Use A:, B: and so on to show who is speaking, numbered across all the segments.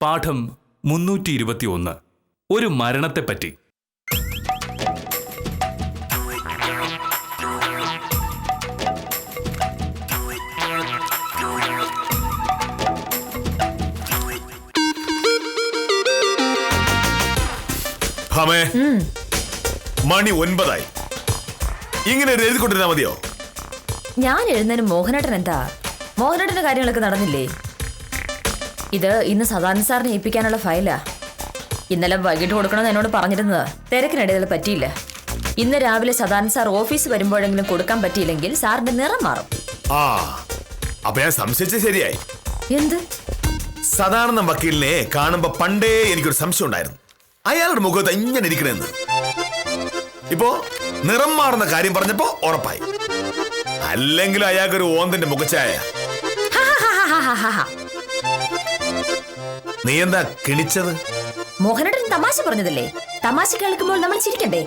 A: പാഠം 321 ഒരു മരണത്തെപ്പറ്റി.
B: മണി 9 ഇങ്ങനെ എഴുതിക്കൊണ്ടിരുന്നാ മതിയോ?
C: ഞാൻ എഴുന്നേരം മോഹനേട്ടൻ എന്താ? മോഹനേട്ടന്റെ കാര്യങ്ങളൊക്കെ നടന്നില്ലേ? ഇത് ഇന്ന് സദാനന്ദ സാറിനെ ഏൽപ്പിക്കാനുള്ള ഫയലാ. ഇന്നലെ വൈകിട്ട് കൊടുക്കണമെന്ന് എന്നോട് പറഞ്ഞിരുന്നത് തിരക്കിനിടയിൽ പറ്റിയില്ല. ഇന്ന് രാവിലെ സദാനന്ദ സാർ ഓഫീസ് വരുമ്പോഴെങ്കിലും കൊടുക്കാൻ പറ്റിയില്ലെങ്കിൽ സാറിന്റെ നിറം മാറും.
B: അപ്പൊ ഞാൻ സംശയിച്ചത് ശരിയായി.
C: എന്ത്?
B: സദാനന്ദ വക്കീലിനെ കാണുമ്പോ പണ്ടേ എനിക്കൊരു സംശയം ഉണ്ടായിരുന്നു, അയാളുടെ മുഖത്ത് ഇങ്ങനെ ഇരിക്കണെന്ന്. ഇപ്പോ നിറം മാറുന്ന കാര്യം പറഞ്ഞപ്പോ ഉറപ്പായി. അല്ലെങ്കിൽ അയാൾക്കൊരു ഓന്തിന്റെ മുഖച്ചായ. നീ എന്താ കിണിച്ചത്?
C: മോഹനേട്ടൻ തമാശ പറഞ്ഞതല്ലേ? തമാശ കേൾക്കുമ്പോൾ നമ്മൾ ചിരിക്കണ്ടേ?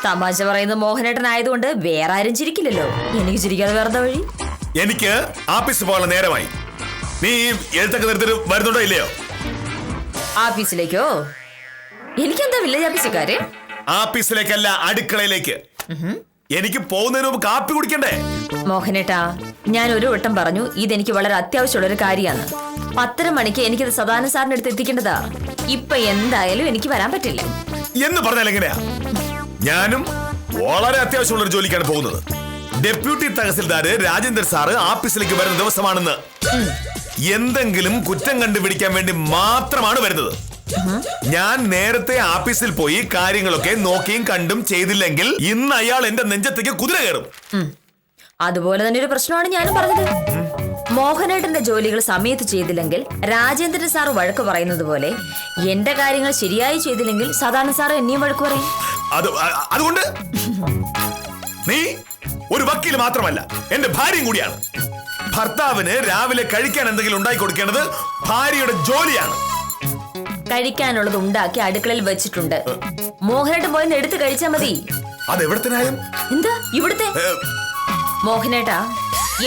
C: തമാശ പറയുന്നത് മോഹനേട്ടൻ ആയതുകൊണ്ട് വേറെ ആരും ചിരിക്കില്ലല്ലോ. എനിക്ക് ചിരിക്കാതെ വേറെ വഴി.
B: എനിക്ക് ആഫീസിൽ പോകാനുള്ള നേരമായി. നീ എഴുത്തൊക്കെ നിർത്തിട്ട് വരുന്നുണ്ടോ ഇല്ലയോ?
C: ആഫീസിലേക്കോ? എനിക്കെന്താ വില്ലേജ് ആഫീസുകാര്?
B: ആഫീസിലേക്കല്ല, അടുക്കളയിലേക്ക്. എനിക്ക് പോകുന്നതിന് മുമ്പ് കാപ്പി കുടിക്കണ്ടേ?
C: മോഹനേട്ടാ, ഞാൻ ഒരു വട്ടം പറഞ്ഞു ഇതെനിക്ക് വളരെ അത്യാവശ്യമുള്ള ഒരു കാര്യമാണ്. 10:30 മണിക്ക് എനിക്കിത് സദാനന്ദ സാറിന്റെ അടുത്ത് എത്തിക്കേണ്ടതാ. ഇപ്പൊ എന്തായാലും എനിക്ക് വരാൻ പറ്റില്ല
B: എന്ന് പറഞ്ഞാൽ എങ്ങനെയാ? ഞാനും വളരെ അത്യാവശ്യമുള്ള ഒരു ജോലിക്കാണ് പോകുന്നത്. ഡെപ്യൂട്ടി തഹസിൽദാര് രാജേന്ദ്ര സാറ് ആഫീസിലേക്ക് വരുന്ന ദിവസമാണെന്ന്. എന്തെങ്കിലും കുറ്റം കണ്ടുപിടിക്കാൻ വേണ്ടി മാത്രമാണ് വരുന്നത്. ഞാൻ നേരത്തെ ആഫീസിൽ പോയി കാര്യങ്ങളൊക്കെ നോക്കിയും കണ്ടും ചെയ്തില്ലെങ്കിൽ ഇന്ന് അയാൾ എന്റെ നെഞ്ചത്തേക്ക് കുതിര കയറും.
C: അതുപോലെ തന്നെ ഒരു പ്രശ്നമാണ് ഞാനും പറഞ്ഞത്. മോഹനേട്ടന്റെ ജോലികൾ സമയത്ത് ചെയ്തില്ലെങ്കിൽ രാജേന്ദ്രൻ സാർ വഴക്ക് പറയുന്നത് പോലെ എന്റെ കാര്യങ്ങൾ ശരിയായി ചെയ്തില്ലെങ്കിൽ സദാനന്ദ സാർ എന്നെയും വഴക്ക് പറയും.
B: അതുകൊണ്ട് നീ ഒരു വക്കീൽ മാത്രമല്ല, എന്റെ ഭാര്യയും കൂടിയാണ്. ഭർത്താവിന് രാവിലെ കഴിക്കാൻ എന്തെങ്കിലും ഉണ്ടാക്കി കൊടുക്കേണ്ടത് ഭാര്യയുടെ ജോലിയാണ്.
C: കഴിക്കാനുള്ളത് ഉണ്ടാക്കി അടുക്കളയിൽ വെച്ചിട്ടുണ്ട്. മോഹനേട്ടൻ പോയി എടുത്ത് കഴിച്ചാൽ മതി.
B: അതെവിടത്തിനായും
C: എന്താ ഇവിടുത്തെ? മോഹനേട്ടാ,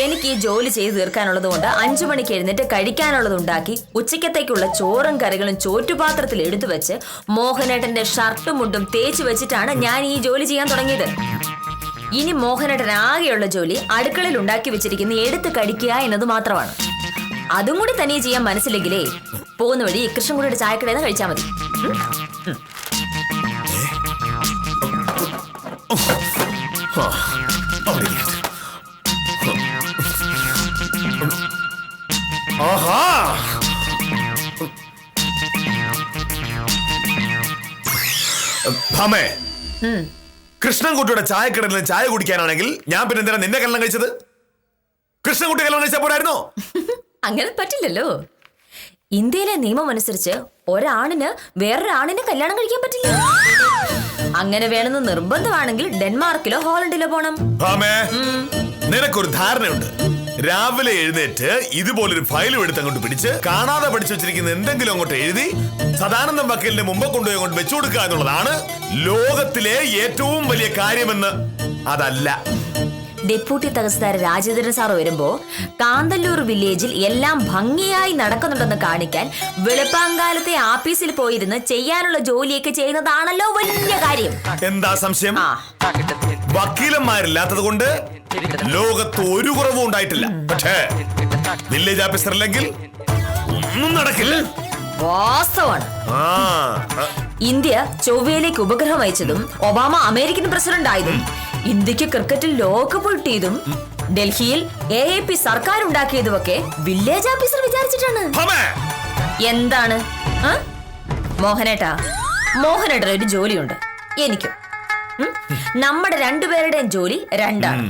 C: എനിക്ക് ഈ ജോലി ചെയ്ത് തീർക്കാനുള്ളത് കൊണ്ട് 5 മണിക്ക് എഴുന്നേറ്റ് കഴിക്കാനുള്ളത് ഉണ്ടാക്കി ഉച്ചക്കത്തേക്കുള്ള ചോറും കറികളും ചോറ്റുപാത്രത്തിൽ എടുത്തു വെച്ച് മോഹനേട്ടന്റെ ഷർട്ടും മുണ്ടും തേച്ച് വെച്ചിട്ടാണ് ഞാൻ ഈ ജോലി ചെയ്യാൻ തുടങ്ങിയത്. ഇനി മോഹനേട്ടൻ ആകെയുള്ള ജോലി അടുക്കളയിൽ ഉണ്ടാക്കി വെച്ചിരിക്കുന്ന എടുത്ത് കഴിക്കുക എന്നത് മാത്രമാണ്. അതും കൂടി തനിയെ ചെയ്യാൻ മനസ്സിലെങ്കിലേ പോകുന്ന വഴി കൃഷ്ണൻകുടിയുടെ ചായക്കടയിൽ നിന്ന് കഴിച്ചാൽ മതി.
B: കൃഷ്ണൻകുട്ടിയുടെ ചായക്കടയിൽ ചായ കുടിക്കാനാണെങ്കിൽ ഞാൻ പിന്നെ എന്തിനാ നിന്നെ കല്യാണം കഴിച്ചത്? കൃഷ്ണൻകുട്ടി കല്യാണം കഴിച്ചാൽ പോരായിരുന്നോ?
C: അങ്ങനെ പറ്റില്ലല്ലോ. ഇന്ത്യയിലെ നിയമം അനുസരിച്ച് ഒരാണിന് വേറൊരാണിനെ കല്യാണം കഴിക്കാൻ പറ്റില്ല. അങ്ങനെ വേണമെന്ന് നിർബന്ധമാണെങ്കിൽ ഡെൻമാർക്കിലോ ഹോളണ്ടിലോ പോണം.
B: നിനക്കൊരു ധാരണയുണ്ട്. രാവിലെ എഴുന്നേറ്റ് ഇതുപോലൊരു ഫയലും എടുത്ത് അങ്ങോട്ട് പിടിച്ച് കാണാതെ പഠിച്ചു വെച്ചിരിക്കുന്ന എന്തെങ്കിലും അങ്ങോട്ട് എഴുതി സദാനന്ദ വക്കീലിന്റെ മുമ്പ് കൊണ്ടുപോയി അങ്ങോട്ട് വെച്ചു കൊടുക്കുക എന്നുള്ളതാണ് ലോകത്തിലെ ഏറ്റവും വലിയ കാര്യമെന്ന്. അതല്ല.
C: ഡെപ്യൂട്ടി തഹസിൽദാർ രാജേന്ദ്രൻ സാർ വരുമ്പോ കാന്തല്ലൂർ വില്ലേജിൽ എല്ലാം ഭംഗിയായി നടക്കുന്നുണ്ടെന്ന് കാണിക്കാൻ വെളുപ്പാങ്കാലത്തെ ആഫീസിൽ പോയിരുന്ന് ചെയ്യാനുള്ള ജോലിയൊക്കെ ചെയ്യുന്നതാണല്ലോ വലിയ കാര്യം.
B: എന്താ സംശയം? വക്കീലന്മാരില്ലാത്തത് കൊണ്ട് ലോകത്ത് ഒരു കുറവും ഉണ്ടായിട്ടില്ല. പക്ഷേ വില്ലേജ് ഓഫീസർ ഇല്ലെങ്കിൽ ഒന്നും നടക്കില്ല.
C: വാസ്തവാണ്. ഇന്ത്യ ചൊവ്വയിലേക്ക് ഉപഗ്രഹം അയച്ചതും ഒബാമ അമേരിക്കൻ പ്രസിഡന്റ് ആയതും ഇന്ത്യക്ക് ക്രിക്കറ്റിൽ ലോകകപ്പ് കിട്ടിയതും ഡൽഹിയിൽ AAP സർക്കാർ ഉണ്ടാക്കിയതുമൊക്കെ വില്ലേജ് ഓഫീസർ വിചാരിച്ചിട്ടാണ്. എന്താണ് മോഹനേട്ടാ? മോഹനേട്ടൻ ഒരു ജോലിയുണ്ട്, എനിക്കും. നമ്മുടെ രണ്ടുപേരുടെയും ജോലി രണ്ടാണ്.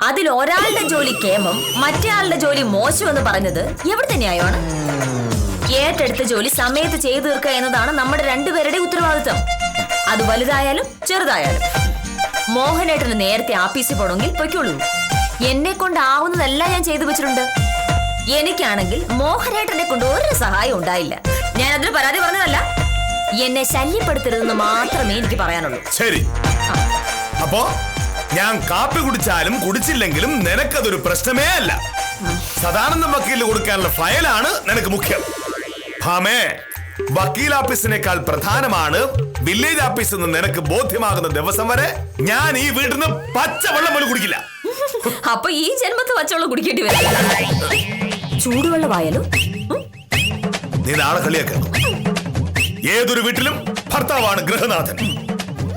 C: അതിൽ ഒരാളുടെ ജോലി കേമം, മറ്റേ ആളുടെ ജോലി മോശം എന്ന് പറഞ്ഞത് എവിടുത്തെ ന്യായമാണ്? ഏറ്റെടുത്ത ജോലി സമയത്ത് ചെയ്തു തീർക്കുക എന്നതാണ് നമ്മുടെ രണ്ടുപേരുടെ ഉത്തരവാദിത്വം. അത് വലുതായാലും ചെറുതായാലും. മോഹനേട്ടന് നേരത്തെ ആഫീസിൽ പോകണമെങ്കിൽ പൊയ്ക്കോളൂ. എന്നെ കൊണ്ടാവുന്നതെല്ലാം ഞാൻ ചെയ്തു വെച്ചിട്ടുണ്ട്. എനിക്കാണെങ്കിൽ മോഹനേട്ടനെ കൊണ്ട് ഒരു സഹായം ഉണ്ടായില്ല. ഞാൻ അതിന് പരാതി പറഞ്ഞതല്ല, എന്നെ ശല്യപ്പെടുത്തരുതെന്ന് മാത്രമേ എനിക്ക് പറയാനുള്ളൂ.
B: ശരി, അപ്പോ ഞാൻ കാപ്പി കുടിച്ചാലും കുടിച്ചില്ലെങ്കിലും നിനക്കതൊരു പ്രശ്നമേ അല്ല. സദാനന്ദ വക്കീലിന് കൊടുക്കാനുള്ള ഫയലാണ് നിനക്ക് മുഖ്യം. ഭാമേ, വക്കീൽ ഓഫീസിനേക്കാൾ പ്രധാനമാണ് വില്ലേജ് ഓഫീസിൽ നിന്ന് നിനക്ക് ബോധ്യമാകുന്ന ദിവസം വരെ ഞാൻ ഈ വീട്ടിൽ നിന്ന് പച്ചവെള്ളം പോലും കുടിക്കില്ല.
C: അപ്പൊ ഈ ജന്മത്ത് പച്ചവെള്ളം കുടിക്കേണ്ടി വരും. ചൂടുവെള്ളമായാലും
B: നീ നാളെ കളിയാക്ക. ഏതൊരു വീട്ടിലും ഭർത്താവാണ് ഗൃഹനാഥൻ.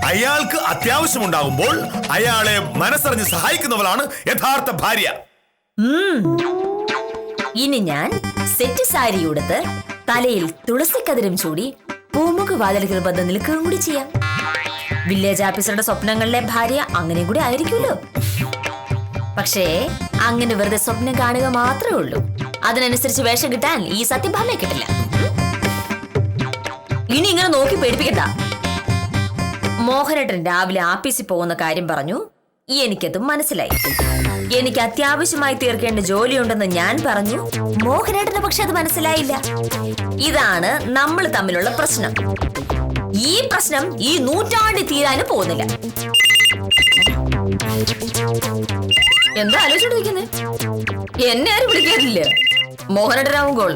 B: അയാൾക്ക് അത്യാവശ്യമുണ്ടാകുമ്പോൾ അയാളെ മനസ്സറിഞ്ഞ് സഹായിക്കുന്നവളാണ് യഥാർത്ഥ ഭാര്യ.
C: ഇനി ഞാൻ സെറ്റ് സാരി ഉടുത്ത് തലയിൽ തുളസിക്കതിരും ചൂടി പൂമുഖ വാതിൽക്കൽ വന്ന് നിൽക്കുകയും കൂടി ചെയ്യാം. വില്ലേജ് ഓഫീസറുടെ സ്വപ്നങ്ങളിലെ ഭാര്യ അങ്ങനെ കൂടി ആയിരിക്കുമല്ലോ. പക്ഷേ അങ്ങനെ വെറുതെ സ്വപ്നം കാണുക മാത്രമേ ഉള്ളൂ. അതിനനുസരിച്ച് വേഷം കിട്ടാൻ ഈ സത്യഭാമയെ കിട്ടില്ല. ഇനി ഇങ്ങനെ നോക്കി പേടിപ്പിക്കണ്ട. മോഹനേട്ടൻ രാവിലെ ആഫീസിൽ പോകുന്ന കാര്യം പറഞ്ഞു. എനിക്കത് മനസ്സിലായി. എനിക്ക് അത്യാവശ്യമായി തീർക്കേണ്ട ജോലിയുണ്ടെന്ന് ഞാൻ പറഞ്ഞു. മോഹനേട്ടന് പക്ഷെ അത് മനസ്സിലായില്ല. ഇതാണ് നമ്മൾ തമ്മിലുള്ള പ്രശ്നം. ഈ പ്രശ്നം ഈ നൂറ്റാണ്ടിൽ തീരാനും പോകുന്നില്ല. എന്താ ആലോചിച്ചോണ്ടിരിക്കുന്നത്? എന്നെ ആരും വിളിക്കാറില്ല. മോഹനേട്ടനാവും ഗോൾ.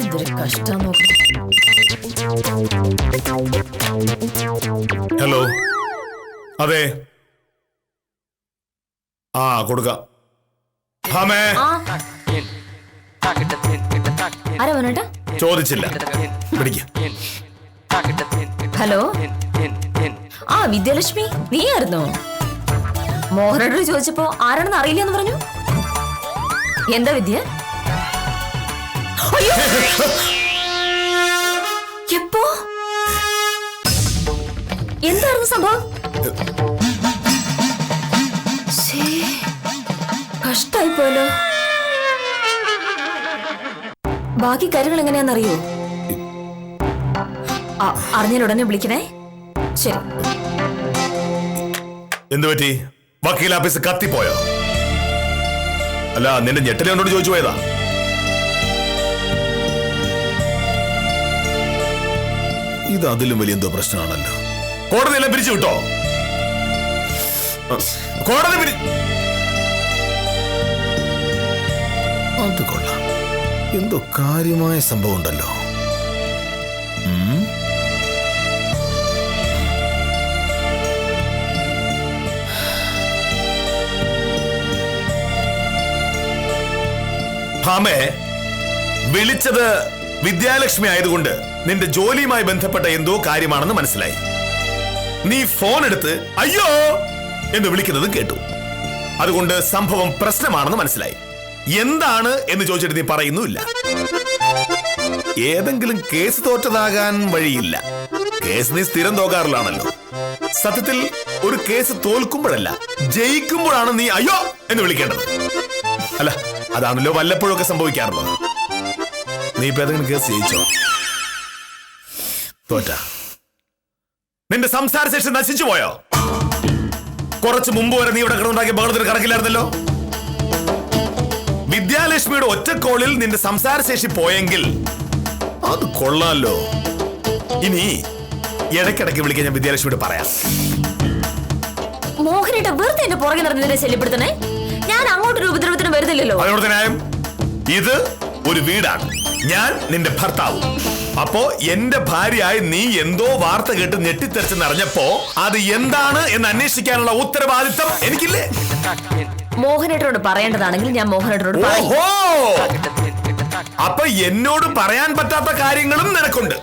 C: എന്തൊരു കഷ്ടം നോക്കി.
B: ഹലോ, അതെ, ആ കൊടുക്കാം. ഭാമേ,
C: ആരാ മോനേട്ടാ?
B: ചോദിച്ചില്ല, പിടിക്ക.
C: ഹലോ, ആ വിദ്യാലക്ഷ്മി, നീയായിരുന്നോ? മോഹനോട് ചോദിച്ചപ്പോ ആരാണെന്ന് അറിയില്ലെന്ന് പറഞ്ഞു. എന്താ വിദ്യ? എപ്പോ? എന്തായിരുന്നു സംഭവം? കഷ്ടായി പോയല്ലോ. ബാക്കി കാര്യങ്ങൾ എങ്ങനെയാണെന്നറിയോ? അറിഞ്ഞാൽ ഉടനെ വിളിക്കണേ. ശരി.
B: എന്തു പറ്റി? വക്കീൽ ഓഫീസ് കത്തിപ്പോയോ? അല്ല, നിന്റെ ഞെട്ടലെ എന്നോട് ചോദിച്ചു പോയതാ. ഇത് അതിലും വലിയ എന്തോ പ്രശ്നമാണല്ലോ. കോടതിയെല്ലാം പിരിച്ചു വിട്ടോ? കോടതി അത് കൊള്ളാം. എന്തോ കാര്യമായ സംഭവം ഉണ്ടല്ലോ. ഭാമേ, വിളിച്ചത് വിദ്യാലക്ഷ്മി ആയതുകൊണ്ട് നിന്റെ ജോലിയുമായി ബന്ധപ്പെട്ട എന്തോ കാര്യമാണെന്ന് മനസ്സിലായി. നീ ഫോൺ എടുത്ത് അയ്യോ എന്ന് വിളിക്കുന്നത് കേട്ടു. അതുകൊണ്ട് സംഭവം പ്രശ്നമാണെന്ന് മനസ്സിലായി. എന്താണ് എന്ന് ചോദിച്ചിട്ട് നീ പറയുന്നുമില്ല. ഏതെങ്കിലും കേസ് തോറ്റതാകാൻ വഴിയില്ല. കേസ് നീ സ്ഥിരം തോക്കാറില്ലാണല്ലോ. സത്യത്തിൽ ഒരു കേസ് തോൽക്കുമ്പോഴല്ല, ജയിക്കുമ്പോഴാണ് നീ അയ്യോ എന്ന് വിളിക്കേണ്ടത്. അല്ല, അതാണല്ലോ വല്ലപ്പോഴൊക്കെ സംഭവിക്കാറുള്ളത്. നീ ഇപ്പൊ ഏതെങ്കിലും കേസ് ജയിച്ചോ? തോറ്റ? നിന്റെ സംസാര ശേഷി നശിച്ചു പോയോ? കുറച്ച് മുമ്പ് വരെ നീ ഇവിടെ കിടന്നുണ്ടാക്കിയ ബഹളത്തിന് കണക്കില്ലായിരുന്നല്ലോ. വിദ്യാലക്ഷ്മിയുടെ ഒറ്റക്കോളിൽ നിന്റെ സംസാര ശേഷി പോയെങ്കിൽ അത് കൊള്ളാലോ. ഇനി ഇടയ്ക്കിടയ്ക്ക് വിളിക്കാൻ ഞാൻ വിദ്യാലക്ഷ്മിയോട് പറയാം.
C: മോഹനേട്ട വെറുതെ എന്റെ പുറകെ നടന്നതിനെ ശല്യപ്പെടുത്തണേ. ഞാൻ അങ്ങോട്ടൊരു ഉപദ്രവത്തിന് വരുന്നില്ലല്ലോ.
B: അതിനോട് ന്യായം. ഇത് ഒരു വീടാണ്. ഞാൻ നിന്റെ ഭർത്താവും. അപ്പോ എന്റെ ഭാര്യയായി നീ എന്തോ വാർത്ത കേട്ട് ഞെട്ടിത്തെറിച്ചെന്നറിഞ്ഞപ്പോ അത് എന്താണ് എന്ന് അന്വേഷിക്കാനുള്ള ഉത്തരവാദിത്തം എനിക്കില്ലേ?
C: മോഹനേട്ടനോട് പറയേണ്ടതാണെങ്കിൽ ഞാൻ മോഹനേട്ടനോട് പറയും.
B: അപ്പൊ എന്നോട് പറയാൻ പറ്റാത്ത കാര്യങ്ങളും നിനക്കുണ്ട്.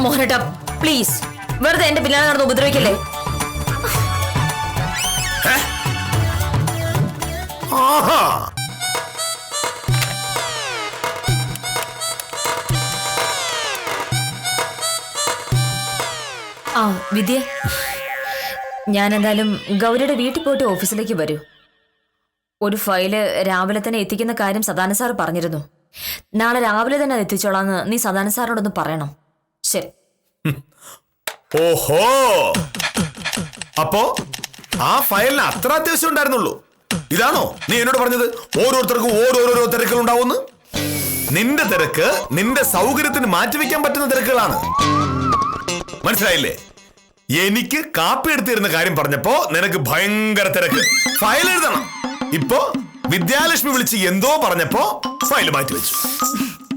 C: മോഹനേട്ട പ്ലീസ് വെറുതെ എന്റെ പിന്നാലെ നടന്ന് ഉപദ്രവിക്കല്ലേ.
B: ആഹാ,
C: ആ വിദ്യ, ഞാൻ എന്തായാലും ഗൗരിയുടെ വീട്ടിൽ പോയിട്ട് ഓഫീസിലേക്ക് വരൂ. ഒരു ഫയല് രാവിലെ തന്നെ എത്തിക്കുന്ന കാര്യം സദാനന്ദ സാർ പറഞ്ഞിരുന്നു. നാളെ രാവിലെ തന്നെ അത് എത്തിച്ചോളാന്ന് നീ സദാനന്ദ സാറിനോടൊന്ന് പറയണം. ശരി.
B: ഓഹോ, അപ്പോ ആ ഫയലിന് അത്ര അത്യാവശ്യം ഉണ്ടായിരുന്നുള്ളൂ. ഇതാണോ നീ എന്നോട് പറഞ്ഞത് ഓരോരുത്തർക്കും ഓരോരോ തിരക്കുകൾ ഉണ്ടാവുമെന്ന്? നിന്റെ തിരക്ക് നിന്റെ സൗകര്യത്തിന് മാറ്റിവെക്കാൻ പറ്റുന്ന തിരക്കുകളാണ്. മനസ്സിലായില്ലേ? എനിക്ക് കാപ്പി എടുത്തിരുന്ന കാര്യം പറഞ്ഞപ്പോ നിനക്ക് ഭയങ്കര തിരക്ക്. ഫയൽ എഴുതണം. ഇപ്പോ വിദ്യാലക്ഷ്മി വിളിച്ച് എന്തോ പറഞ്ഞപ്പോ ഫയൽ മാറ്റി വെച്ചു.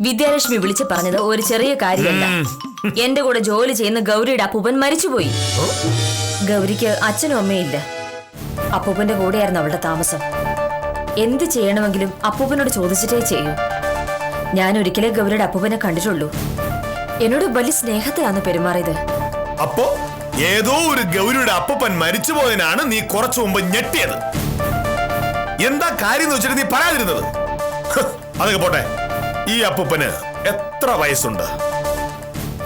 C: വിദ്യാലക്ഷ്മി വിളിച്ച് പറഞ്ഞത് ഒരു ചെറിയ കാര്യമല്ല. എന്റെ കൂടെ ജോലി ചെയ്യുന്ന ഗൗരിയുടെ അപ്പൂപ്പൻ മരിച്ചുപോയി. ഗൗരിക്ക് അച്ഛനും അമ്മയില്ല. അപ്പൂപ്പന്റെ കൂടെയായിരുന്നു അവളുടെ താമസം. എന്ത് ചെയ്യണമെങ്കിലും അപ്പൂപ്പനോട് ചോദിച്ചിട്ടേ ചെയ്യൂ. ഞാൻ ഒരിക്കലേ ഗൗരിയുടെ അപ്പൂപ്പനെ കണ്ടിട്ടുള്ളൂ. എന്നോട് വലിയ സ്നേഹത്തിലാണ് പെരുമാറിയത്.
B: അപ്പോ ഏതോ ഒരു ഗൗരിയുടെ അപ്പൂപ്പൻ മരിച്ചു പോയതിനാണ് നീ കുറച്ചു മുമ്പ് ഞെട്ടിയത്. എന്താ കാര്യം എന്ന് വെച്ചിട്ട് നീ പറയാതിരുന്നത്? അതൊക്കെ പോട്ടെ. ഈ അപ്പൂപ്പന് എത്ര വയസ്സുണ്ട്?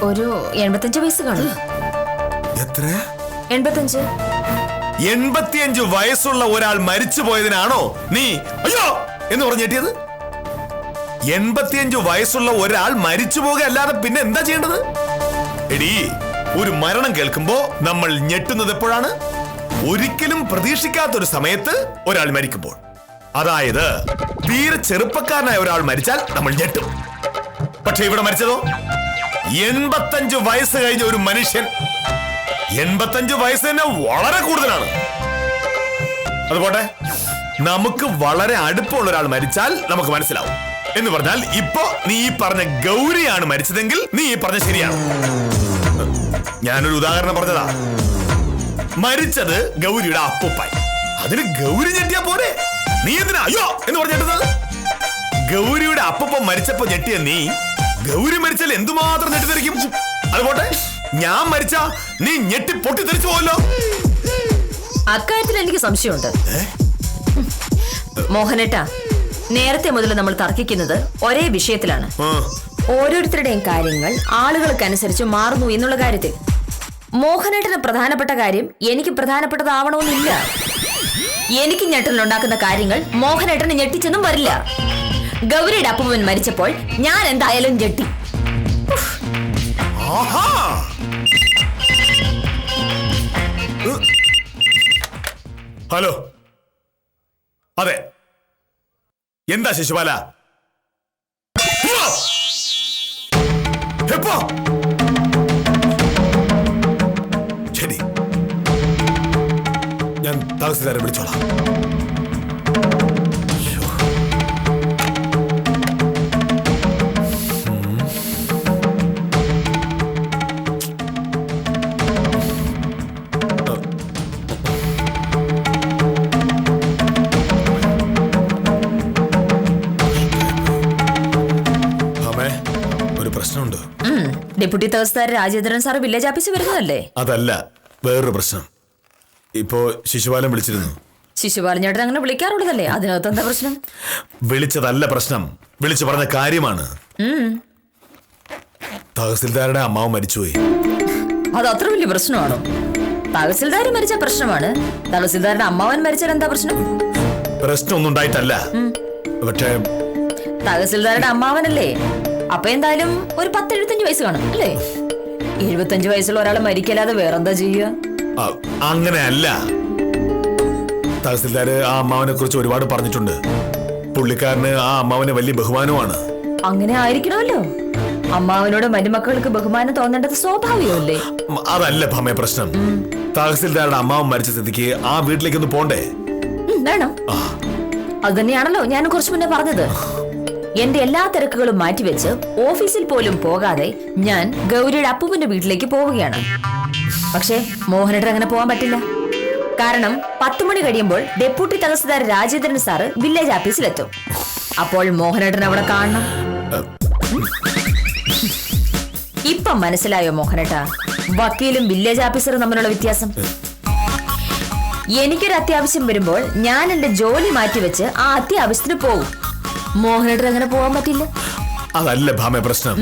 C: ഒരു 85 വയസ്സ് കാണും.
B: എത്ര?
C: 85.
B: 85 വയസ്സുള്ള ഒരാൾ മരിച്ചു പോയതിനാണോ നീ അയ്യോ എന്ന് പറഞ്ഞെട്ടിയത്? 85 വയസ്സുള്ള ഒരാൾ മരിച്ചു പോകുക അല്ലാതെ പിന്നെ എന്താ ചെയ്യേണ്ടത്? എടീ, ഒരു മരണം കേൾക്കുമ്പോ നമ്മൾ ഞെട്ടുന്നത് എപ്പോഴാണ്? ഒരിക്കലും പ്രതീക്ഷിക്കാത്തൊരു സമയത്ത് ഒരാൾ മരിക്കുമ്പോൾ. അതായത് തീരെ ചെറുപ്പക്കാരനായ ഒരാൾ മരിച്ചാൽ നമ്മൾ ഞെട്ടും. പക്ഷെ ഇവിടെ മരിച്ചതോ 85 വയസ്സ് കഴിഞ്ഞ ഒരു മനുഷ്യൻ. 85 വയസ്സ് തന്നെ വളരെ കൂടുതലാണ്. അതുപോട്ടെ, നമുക്ക് വളരെ അടുപ്പമുള്ള ഒരാൾ മരിച്ചാൽ നമുക്ക് മനസ്സിലാവും. എന്ന് പറഞ്ഞാൽ ഇപ്പോ നീ ഈ പറഞ്ഞ ഗൗരിയാണ് മരിച്ചതെങ്കിൽ നീ ഈ പറഞ്ഞ ശരിയാണ്. ഞാനൊരു ഉദാഹരണം പറഞ്ഞതാ. മരിച്ചത് ഗൗരിയുടെ അപ്പൂപ്പായി. അതിന് ഗൗരി ഞെട്ടിയാ പോരെ? നീ എന്തിനാ അയ്യോ എന്ന് പറഞ്ഞിട്ടത്? ഗൗരിയുടെ അപ്പൂപ്പൻ മരിച്ചപ്പോ ഞെട്ടിയ നീ ഗൗരി മരിച്ചാൽ എന്തുമാത്രം ഞെട്ടിത്തെറിക്കും. അതുപോട്ടെ, ഞാൻ മരിച്ച നീ ഞെട്ടി പൊട്ടിത്തെറിച്ചു പോവല്ലോ.
C: അക്കാര്യത്തിൽ എനിക്ക് സംശയമുണ്ട്. മോഹനേട്ടാ, നേരത്തെ മുതൽ നമ്മൾ തർക്കിക്കുന്നത് ഒരേ വിഷയത്തിലാണ്. ഓരോരുത്തരുടെയും കാര്യങ്ങൾ ആളുകൾക്കനുസരിച്ച് മാറുന്നു എന്നുള്ള കാര്യത്തിൽ. മോഹനേട്ടന് പ്രധാനപ്പെട്ട കാര്യം എനിക്ക് പ്രധാനപ്പെട്ടതാവണമെന്നില്ല. എനിക്ക് ഞെട്ടലുണ്ടാക്കുന്ന കാര്യങ്ങൾ മോഹനേട്ടന് ഞെട്ടിച്ചെന്നും വരില്ല. ഗൗരിയുടെ അപ്പൂപ്പൻ മരിച്ചപ്പോൾ ഞാൻ എന്തായാലും ഞെട്ടി.
B: ഹലോ, അതെ, എന്താ ശിശുപാല? എപ്പോ? ശരി, ഞാൻ തഹസിൽദാരെ വിളിച്ചോളാം. പ്രശ്നമുണ്ട്.
C: Deputy tahsildar Rajendran sir village ഓഫീസിൽ വരുന്നതല്ലേ?
B: അതല്ല, വേറൊരു പ്രശ്നം. ഇപ്പോ ശിശുപാലൻ വിളിച്ചിരുന്നു.
C: ശിശുപാലൻ ചേട്ടൻ അങ്ങനെ വിളിക്കാറുള്ളതല്ലേ? അതിനകത്ത് എന്താ പ്രശ്നം?
B: വിളിച്ചതല്ല പ്രശ്നം, വിളിച്ചു പറഞ്ഞ കാര്യമാണ്. തഹസിൽദാരുടെ അമ്മാവ് മരിച്ചുപോയി.
C: അത് അത്ര വലിയ പ്രശ്നമാണോ? തഹസിൽദാർ മരിച്ച പ്രശ്നമാണ്. തഹസിൽദാരുടെ അമ്മാവൻ മരിച്ചാൽ എന്താ പ്രശ്നം?
B: പ്രശ്നമൊന്നും ഉണ്ടായിട്ടല്ല. പക്ഷേ
C: തഹസിൽദാരുടെ അമ്മാവനല്ലേ? അപ്പൊ എന്തായാലും ഒരു 10-75 വയസ്സ് കാണും അല്ലേ? 75 വയസ്സുള്ള ഒരാൾ മരിക്കല്ലാതെ വേറെന്താ ചെയ്യുക?
B: അങ്ങനെയല്ല. തഹസിൽദാര് ആ അമ്മാവനെ കുറിച്ച് ഒരുപാട് പറഞ്ഞിട്ടുണ്ട്. പുള്ളിക്കാരന് ആ അമ്മാവനെ വലിയ ബഹുമാനമാണ്.
C: അങ്ങനെ ആയിരിക്കണമല്ലോ. അമ്മാവനോട് മരുമക്കൾക്ക് ബഹുമാനം തോന്നേണ്ടത് സ്വാഭാവികമല്ലേ?
B: അതല്ല ഭമേ പ്രശ്നം. തഹസിൽദാരുടെ അമ്മാവൻ മരിച്ച സ്ഥിതിക്ക് ആ വീട്ടിലേക്കൊന്ന് പോണ്ടേ?
C: വേണം. അത് തന്നെയാണല്ലോ ഞാൻ കുറച്ചു മുന്നേ പറഞ്ഞത്. എന്റെ എല്ലാ തിരക്കുകളും മാറ്റിവെച്ച് ഓഫീസിൽ പോലും പോകാതെ ഞാൻ ഗൗരിയുടെ അപ്പൂപ്പന്റെ വീട്ടിലേക്ക് പോവുകയാണ്. പക്ഷേ മോഹനേട്ടൻ അങ്ങനെ പോകാൻ പറ്റില്ല. കാരണം 10 മണി കഴിയുമ്പോൾ deputy tahsildar Rajendran sir village ഓഫീസിലെത്തും. അപ്പോൾ മോഹനേട്ടൻ അവിടെ കാണണം. ഇപ്പം മനസ്സിലായോ മോഹനേട്ടാ വക്കീലും വില്ലേജ് ഓഫീസറും തമ്മിലുള്ള വ്യത്യാസം? എനിക്കൊരു അത്യാവശ്യം വരുമ്പോൾ ഞാൻ എന്റെ ജോലി മാറ്റിവെച്ച് ആ അത്യാവശ്യത്തിന് പോകും. മോഹനേട്ടൻ അങ്ങനെ പോകാൻ പറ്റില്ല.
B: അതല്ല ഭാമ പ്രശ്നം.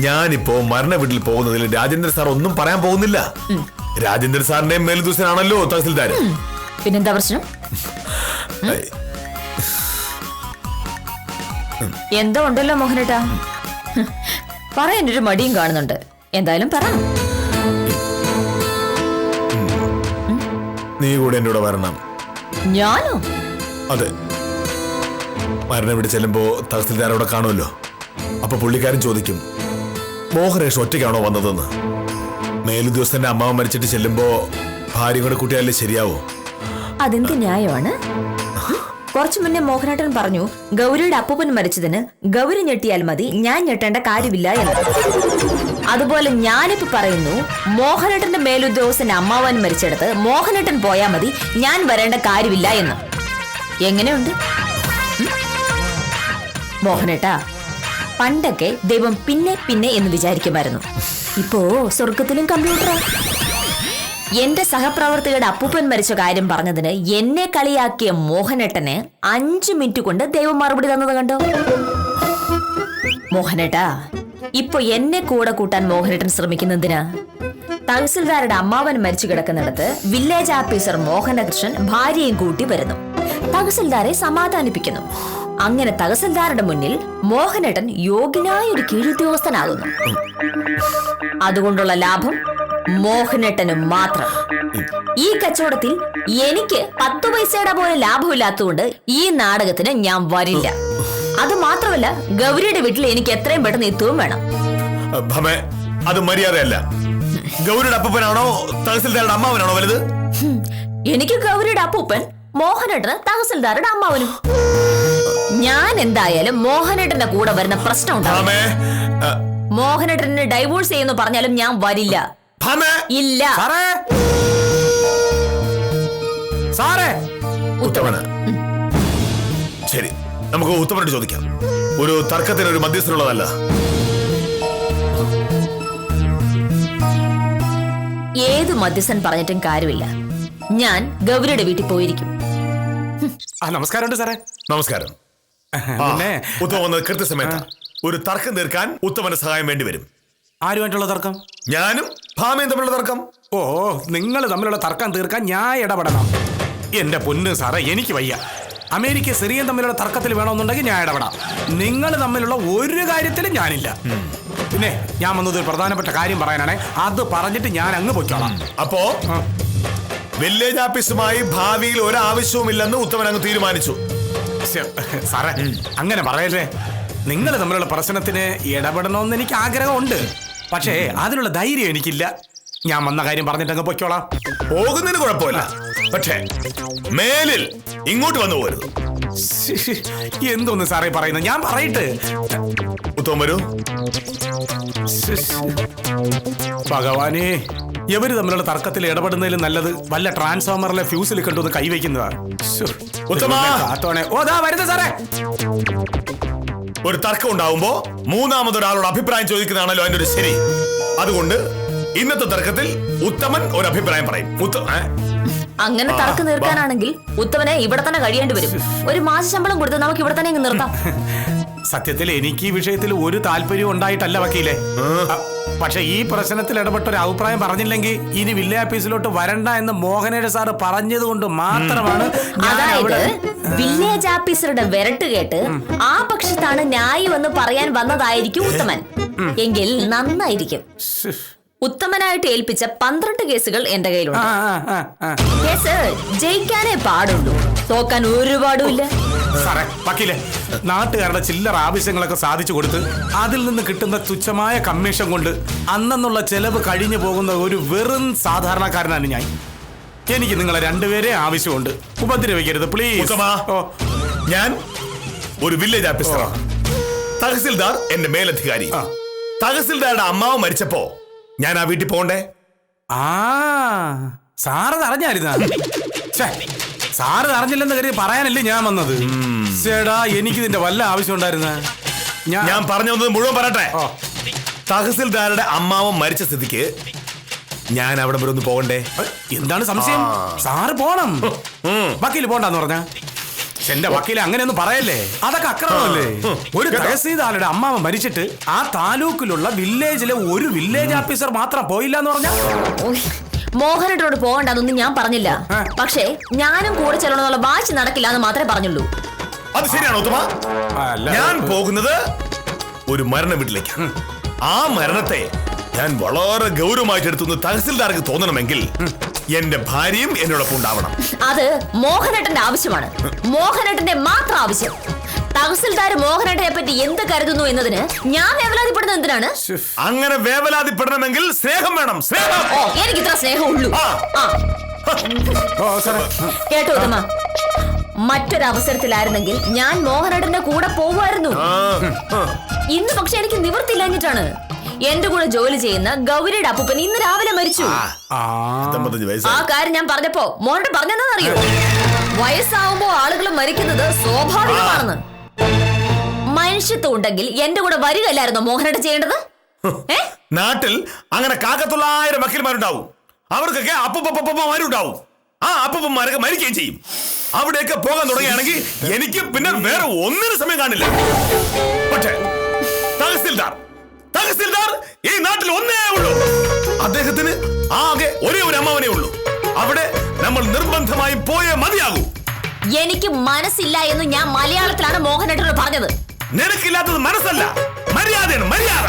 B: ഞാനിപ്പോ മരണ വീട്ടിൽ പോകുന്നതിൽ രാജേന്ദ്രൻ സാർ ഒന്നും പറയാൻ പോകുന്നില്ല. രാജേന്ദ്രൻ സാറിന്റെ മേലുദ്യോഗസ്ഥനാണല്ലോ തഹസിൽദാർ.
C: പിന്നെന്താ പ്രശ്നം? എന്തോ ഉണ്ടല്ലോ മോഹനേട്ടാ. പറയാൻ ഒരു മടിയും കാണുന്നുണ്ട്. എന്തായാലും പറ.
B: നീ കൂടെ എന്റെ കൂടെ വരണം.
C: ഞാനോ?
B: അതെ. മരണ വീട് ചെല്ലുമ്പോ തഹസിൽദാർ അവിടെ കാണുമല്ലോ. അപ്പൊ പുള്ളിക്കാരൻ ചോദിക്കും, മോഹനേഷ് ഒറ്റയ്ക്കാണോ വന്നതെന്ന്. മേലുദ്യോഗസ്ഥന്റെ അമ്മാവൻ മരിച്ചിട്ട് ചെല്ലുമ്പോ ഭാര്യ കൂടെ കൂട്ടിയാലേ ശരിയാവോ?
C: അതെന്ത് ന്യായമാണ്? കുറച്ചു മുന്നേ മോഹനേട്ടൻ പറഞ്ഞു ഗൗരിയുടെ അപ്പൂപ്പൻ മരിച്ചതിന് ഗൗരി ഞെട്ടിയാൽ മതി, ഞാൻ ഞെട്ടേണ്ട കാര്യമില്ല എന്ന്. അതുപോലെ ഞാനിപ്പോ പറയുന്നു മോഹനേട്ടന്റെ മേലുദ്യോഗസ്ഥന്റെ അമ്മാവൻ മരിച്ചെടുത്ത് മോഹനേട്ടൻ പോയാൽ മതി, ഞാൻ വരേണ്ട കാര്യമില്ല എന്ന്. എങ്ങനെയുണ്ട് മോഹനേട്ടാ? പണ്ടൊക്കെ ദൈവം പിന്നെ പിന്നെ എന്ന് വിചാരിക്കുമായിരുന്നു. ഇപ്പോ സ്വർഗത്തിലും കമ്പ്യൂട്ടറാ. എന്റെ സഹപ്രവർത്തകരുടെ അപ്പൂപ്പൻ മരിച്ച കാര്യം പറഞ്ഞതിന് എന്നെ കളിയാക്കിയ മോഹനേട്ടന് 5 മിനിറ്റ് കൊണ്ട് ദൈവം മറുപടി തന്നത് കണ്ടോ? മോഹനേട്ടാ, ഇപ്പൊ എന്നെ കൂടെ കൂട്ടാൻ മോഹനേട്ടൻ ശ്രമിക്കുന്നതിനാ? തഹസിൽദാരുടെ അമ്മാവൻ മരിച്ചു കിടക്കുന്നിടത്ത് വില്ലേജ് ഓഫീസർ മോഹനകൃഷ്ണൻ ഭാര്യയും കൂട്ടി വരുന്നു. തഹസിൽദാരെ സമാധാനിപ്പിക്കുന്നു. അങ്ങനെ തഹസിൽദാരുടെ മുന്നിൽ മോഹനേട്ടൻ യോഗ്യനായ ഒരു കീഴുദ്യോഗസ്ഥനാകുന്നു. അതുകൊണ്ടുള്ള ലാഭം മോഹനേട്ടന് മാത്രം. ഈ കച്ചവടത്തിൽ എനിക്ക് 10 പൈസയുടെ പോലെ ലാഭമില്ലാത്തതുകൊണ്ട് ഈ നാടകത്തിന് ഞാൻ വരില്ല. അത് മാത്രമല്ല, ഗൗരിയുടെ വീട്ടിൽ എനിക്ക് എത്രയും പെട്ടെന്ന് എത്തുകയും വേണം.
B: അത് മര്യാദയല്ല. ഗൗരിയുടെ അപ്പൂപ്പനാണോ തഹസിൽദാരുടെ അമ്മാവനാണോ വലുത്?
C: എനിക്ക് ഗൗരിയുടെ അപ്പൂപ്പൻ, മോഹനേട്ടന് തഹസിൽദാരുടെ അമ്മാവനും. ഞാൻ എന്തായാലും മോഹനേട്ടന്റെ കൂടെ വരുന്ന പ്രശ്നം ഉണ്ടാവും. മോഹനേട്ടനെ ഡൈവോഴ്സ് ചെയ്യുന്നു പറഞ്ഞാലും ഞാൻ വരില്ല. ഇല്ല.
B: ഉത്തമന് ശരി, നമുക്ക് ഉത്തമനോട് ചോദിക്കാം. ഒരു തർക്കത്തിന് ഒരു മധ്യസ്ഥനുള്ളതല്ല.
C: ഏത് മധ്യസ്ഥൻ പറഞ്ഞിട്ടും കാര്യമില്ല. ഞാൻ ഗൗരിയുടെ വീട്ടിൽ പോയിരിക്കും.
D: നമസ്കാരമുണ്ട് സാറേ.
B: നമസ്കാരം. ഉത്തമ വന്നത് കൃത്യസമയത്ത്. ഒരു തർക്കം തീർക്കാൻ ഉത്തമന്റെ സഹായം വേണ്ടിവരും.
D: ആരുമായിട്ടുള്ള തർക്കം?
B: ഞാനും ഭാമയും തമ്മിലുള്ള തർക്കം.
D: ഓ, നിങ്ങൾ തമ്മിലുള്ള തർക്കം തീർക്കാൻ ഞാൻ ഇടപെടണം? എന്റെ പൊന്ന് സാറേ, എനിക്ക് വയ്യ. അമേരിക്ക സിറിയൻ തമ്മിലുള്ള തർക്കത്തിൽ വേണമെന്നുണ്ടെങ്കിൽ ഞാൻ ഇടപെടാം. നിങ്ങൾ തമ്മിലുള്ള ഒരു കാര്യത്തിലും ഞാനില്ല. പിന്നെ ഞാൻ വന്നത് ഒരു പ്രധാനപ്പെട്ട കാര്യം പറയാനാണ്. അത് പറഞ്ഞിട്ട് ഞാൻ അങ്ങ് പൊയ്ക്കോളാം.
B: അപ്പോ വില്ലേജ് ഓഫീസുമായി ഭാവിയിൽ ഒരാവശ്യവുമില്ലെന്ന് ഉത്തമൻ അങ്ങ് തീരുമാനിച്ചു.
D: സാറേ, അങ്ങനെ പറയല്ലേ. നിങ്ങൾ തമ്മിലുള്ള പ്രശ്നത്തിന് ഇടപെടണമെന്ന് എനിക്ക് ആഗ്രഹമുണ്ട്. പക്ഷേ അതിനുള്ള ധൈര്യം എനിക്കില്ല. ഞാൻ വന്ന കാര്യം പറഞ്ഞിട്ട് അങ്ങ് പൊയ്ക്കോളാം.
B: പോകുന്നതിന് കുഴപ്പമില്ല, പക്ഷേ മേലിൽ ഇങ്ങോട്ട് വന്നു പോരുത്.
D: എന്തോന്ന് സാറേ പറയുന്നത്? ഞാൻ പറയട്ടെ.
B: ഉത്തമൻ വരൂ.
D: ഭഗവാനെ, ഇവര് തമ്മിലുള്ള തർക്കത്തിൽ ഇടപെടുന്നതിലും നല്ലത് വല്ല ട്രാൻസ്ഫോമറിലെ ഫ്യൂസിൽ കണ്ടൊന്ന് കൈവയ്ക്കുന്നതാണ്. സാറേ,
B: ഒരു തർക്കം ഉണ്ടാവുമ്പോ മൂന്നാമതൊരാളോട് അഭിപ്രായം ചോദിക്കുന്നതാണല്ലോ അതിന്റെ ഒരു ശരി. അതുകൊണ്ട് ഇന്നത്തെ തർക്കത്തിൽ ഉത്തമൻ ഒരു അഭിപ്രായം പറയും.
C: അങ്ങനെ തർക്കം തീർക്കാനാണെങ്കിൽ ഉത്തമനെ ഇവിടെ തന്നെ കഴിയേണ്ടി വരും. ഒരു മാസ ശമ്പളം കൊടുത്ത് നമുക്ക് ഇവിടെ തന്നെ നിർത്താം.
D: സത്യത്തിൽ എനിക്ക് ഈ വിഷയത്തിൽ ഒരു താല്പര്യവും ഉണ്ടായിട്ടല്ല വക്കീലെ. പക്ഷെ ഈ പ്രശ്നത്തിൽ ഇടപെട്ട ഒരു അഭിപ്രായം പറഞ്ഞില്ലെങ്കിൽ ഇനി വില്ലേജ് ഓഫീസിലോട്ട് വരണ്ട എന്ന് മോഹനേട്ട സാറ് പറഞ്ഞത് കൊണ്ട് മാത്രമാണ്.
C: അതായത് വില്ലേജ് ഓഫീസറുടെ വിരട്ട് കേട്ട് ആ പക്ഷത്താണ് ന്യായമെന്ന് പറയാൻ വന്നതായിരിക്കും ഉത്തമൻ. എങ്കിൽ നന്നായിരിക്കും. ഉത്തമനായിട്ട് ഏൽപ്പിച്ച 12 കേസുകൾ എന്റെ കയ്യിലുണ്ട്. കേസ് ജയിക്കാനേ പാടുള്ളൂ, തോക്കാൻ ഒരുപാടുമില്ല.
D: സാറേ, വക്കീലെ, നാട്ടുകാരുടെ ചില്ലറ ആവശ്യങ്ങളൊക്കെ സാധിച്ചു കൊടുത്ത് അതിൽ നിന്ന് കിട്ടുന്ന തുച്ഛമായ കമ്മീഷൻ കൊണ്ട് അന്നുള്ള ചെലവ് കഴിഞ്ഞു പോകുന്ന ഒരു വെറും സാധാരണക്കാരനാണ് ഞാൻ. എനിക്ക് നിങ്ങളെ രണ്ടുപേരെ ആവശ്യമുണ്ട്. ഉപദ്രവിക്കരുത് പ്ലീസ്.
B: ഞാൻ ഒരു വില്ലേജ് ഓഫീസറാണ്. തഹസിൽദാർ എന്റെ മേലധികാരി. തഹസിൽദാരുടെ അമ്മാവ് മരിച്ചപ്പോ ഞാൻ ആ വീട്ടിൽ പോകണ്ടേ?
D: സാറത് അറിഞ്ഞായിരുന്നാ? സാറ് അറിഞ്ഞില്ലെന്ന് കരുതി പറയാനല്ലേ ഞാൻ വന്നത്. ചേടാ, എനിക്ക് ഇതിന്റെ വല്ല ആവശ്യം ഉണ്ടായിരുന്ന?
B: ഞാൻ പറഞ്ഞു വന്നത് മുഴുവൻ പറയട്ടെ. തഹസിൽദാരുടെ അമ്മാവൻ മരിച്ച സ്ഥിതിക്ക് ഞാൻ അവിടെ വരെ ഒന്ന് പോകണ്ടേ?
D: എന്താണ് സംശയം? സാറ് പോണം. വക്കീല് പോണ്ടെന്ന് പറഞ്ഞ എന്റെ വക്കീല് അങ്ങനെയൊന്നും പറയല്ലേ. അതൊക്കെ അക്രമമല്ലേ. ഒരു തഹസീൽദാരുടെ അമ്മാവൻ മരിച്ചിട്ട് ആ താലൂക്കിലുള്ള വില്ലേജിലെ ഒരു വില്ലേജ് ഓഫീസർ മാത്രം പോയില്ല എന്ന് പറഞ്ഞ
C: മോഹനേട്ടനോട് പോകണ്ടെന്നൊന്നും ഞാൻ പറഞ്ഞില്ല. പക്ഷേ ഞാനും കൂടെ ചെല്ലണമെന്നുള്ള വാശി നടക്കില്ല എന്ന് മാത്രമേ പറഞ്ഞുള്ളൂ.
B: അത് ശരിയാണോ ഉത്തമ? ഞാൻ പോകുന്നത് ഒരു മരണ വീട്ടിലേക്ക്. ആ മരണത്തെ ഞാൻ വളരെ ഗൗരവമായിട്ട് എടുത്തു തഹസിൽദാർക്ക് തോന്നണമെങ്കിൽ എന്റെ ഭാര്യയും എന്നോടൊപ്പം ഉണ്ടാവണം.
C: അത് മോഹനേട്ടന്റെ ആവശ്യമാണ്, മോഹനേട്ടന്റെ മാത്രം ആവശ്യം. തഹസിൽദാർ മോഹനേട്ടനെ പറ്റി എന്ത് കരുതുന്നു എന്നതിന് ഞാൻ വേവലാതിപ്പെടുന്നത് എന്തിനാണ്?
B: അങ്ങനെ വേവലാതിപ്പെടണമെങ്കിൽ സ്നേഹം വേണം, സ്നേഹം.
C: ഓ, എനിക്ക് ഇത്ര സ്നേഹം ഉള്ളൂ. ആ.
D: ഓ സാറേ.
C: കേട്ടോ ഉത്തമ, മറ്റൊരവസരത്തിലായിരുന്നെങ്കിൽ ഞാൻ മോഹനേട്ടന്റെ കൂടെ പോവുമായിരുന്നു. ഇന്ന് പക്ഷെ എനിക്ക് നിവൃത്തിയില്ലാഞ്ഞിട്ടാണ്. എന്റെ കൂടെ ജോലി ചെയ്യുന്ന ഗൗരിയുടെ അപ്പൂപ്പൻ ഇന്ന് രാവിലെ മരിച്ചു.
B: 55 വയസ്സായി.
C: ആ കാര്യം ഞാൻ പറഞ്ഞപ്പോ മോഹനേട്ടൻ പറഞ്ഞെന്നറിയോ? വയസ്സാവുമ്പോ ആളുകൾ മരിക്കുന്നത് സ്വാഭാവികമാണെന്ന്. മനുഷ്യത്വം ഉണ്ടെങ്കിൽ എന്റെ കൂടെ വരികയല്ലായിരുന്നോ മോഹനേട്ടൻ ചെയ്യേണ്ടത്?
B: നാട്ടിൽ അങ്ങനെ 1,000 വക്കീൽമാരുണ്ടാവും. അവർക്കൊക്കെ അപ്പൂപ്പന്മാരുണ്ടാവും. ആ അപ്പൂപ്പന്മാരൊക്കെ മരിക്കുകയും ചെയ്യും. അവിടെയൊക്കെ പോകാൻ തുടങ്ങുകയാണെങ്കിൽ എനിക്ക് പിന്നെ വേറെ ഒന്നിനും സമയം കാണില്ല. പക്ഷേ തഹസിൽദാർ ഈ നാട്ടിൽ ഒന്നേ ഉള്ളൂ. അദ്ദേഹത്തിന് ആകെ ഒരേ ഒരു അമ്മാവനേ ഉള്ളൂ. അവിടെ നമ്മൾ നിർബന്ധമായും പോയേ മതിയാകൂ.
C: എനിക്ക് മനസ്സില്ല എന്ന് ഞാൻ മലയാളത്തിലാണ് മോഹനേട്ടനോട് പറഞ്ഞത്.
B: നിനക്കില്ലാത്തത് മനസ്സല്ല, മര്യാദയാണ്, മര്യാദ.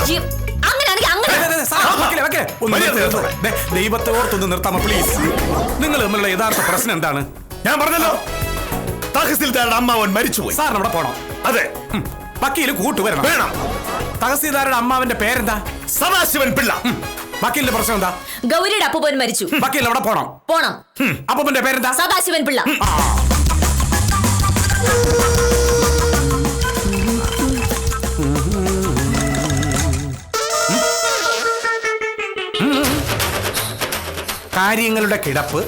D: ദൈവത്തെ ഓർത്തൊന്ന് നിർത്താമോ പ്ലീസ്? നിങ്ങൾ തമ്മിലുള്ള യഥാർത്ഥ പ്രശ്നം എന്താണ്?
B: ഞാൻ പറഞ്ഞല്ലോ, തഹസിൽദാരുടെ അമ്മാവൻ മരിച്ചുപോയി.
D: സാറിന് അവിടെ പോണം.
B: അതെ,
D: വക്കീല് കൂട്ടുവരണം.
B: വേണം.
D: തഹസിൽദാരുടെ അമ്മാവന്റെ പേരെന്താ?
B: സദാശിവൻ പിള്ള.
D: വക്കീലിന്റെ പ്രശ്നം എന്താ?
C: ഗൗരിയുടെ അപ്പൂപ്പൻ മരിച്ചു.
D: വക്കീൽ അവിടെ പോണം.
C: പോണം.
D: അപ്പൂപ്പന്റെ പേരെന്താ?
C: സദാശിവൻ പിള്ള.
D: കാര്യങ്ങളുടെ കിടപ്പ്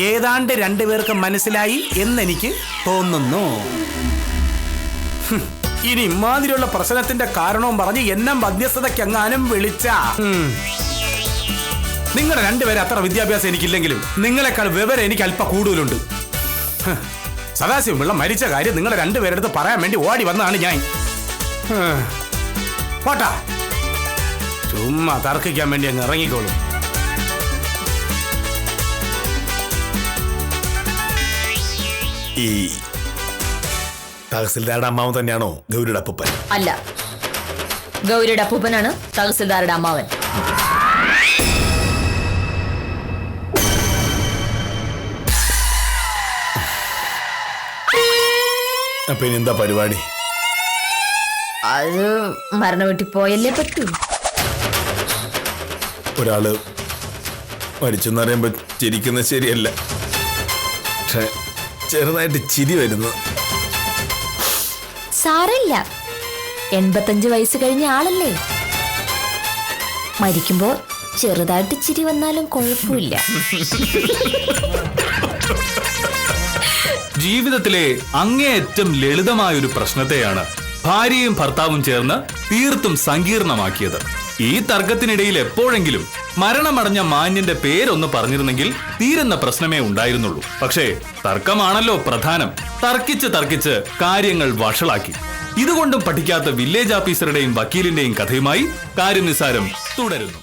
D: ഏതാണ്ട് രണ്ടുപേർക്ക് മനസ്സിലായി എന്നെനിക്ക് തോന്നുന്നു. ഇനി ഇമാതിരിയുള്ള പ്രശ്നത്തിന്റെ കാരണവും പറഞ്ഞ് എന്നെ മധ്യസ്ഥതയ്ക്കെങ്ങാനും വിളിച്ച നിങ്ങളുടെ രണ്ടുപേരെ അത്ര വിദ്യാഭ്യാസം എനിക്കില്ലെങ്കിലും നിങ്ങളെക്കാൾ വിവരം എനിക്ക് അല്പം കൂടുതലുണ്ട്. സദാശിവം പിള്ള മരിച്ച കാര്യം നിങ്ങളെ രണ്ടുപേരുടെ അടുത്ത് പറയാൻ വേണ്ടി ഓടി വന്നതാണ് ഞാൻ. പോട്ടാ, ചുമ്മാ തർക്കിക്കാൻ വേണ്ടി അങ്ങ് ഇറങ്ങിക്കോളും.
B: ഈ തഹസിൽദാരുടെ അമ്മാവൻ തന്നെയാണോ ഗൗരിയുടെ അപ്പൂപ്പൻ?
C: അല്ല, ഗൗരിയുടെ അപ്പൂപ്പനാണ് തഹസിൽദാരുടെ അമ്മാവൻ.
B: അപ്പൊ ഇനി എന്താ പരിപാടി?
C: അത് മരണം വീട്ടിൽ പോയല്ലേ പറ്റൂ.
B: ഒരാള് മരിച്ചെന്ന് പറയുമ്പോ ചിരിക്കുന്നത് ശരിയല്ല, പക്ഷെ ചെറുതായിട്ട് ചിരി വരുന്നു.
C: സാരമില്ല, 85 വയസ്സ് കഴിഞ്ഞ ആളല്ലേ. മരിക്കുമ്പോ ചെറുതായിട്ട് ചിരി വന്നാലും കുഴപ്പമില്ല.
A: ജീവിതത്തിലെ അങ്ങേയറ്റം ലളിതമായൊരു പ്രശ്നത്തെയാണ് ഭാര്യയും ഭർത്താവും ചേർന്ന് തീർത്തും സങ്കീർണമാക്കിയത്. ഈ തർക്കത്തിനിടയിൽ എപ്പോഴെങ്കിലും മരണമടഞ്ഞ മാന്യന്റെ പേരൊന്ന് പറഞ്ഞിരുന്നെങ്കിൽ തീരുന്ന പ്രശ്നമേ ഉണ്ടായിരുന്നുള്ളൂ. പക്ഷേ തർക്കമാണല്ലോ പ്രധാനം. തർക്കിച്ച് കാര്യങ്ങൾ വഷളാക്കി. ഇതുകൊണ്ടും പഠിക്കാത്ത വില്ലേജ് ഓഫീസറുടെയും വക്കീലിന്റെയും കഥയുമായി കാര്യം നിസാരം തുടരുന്നു.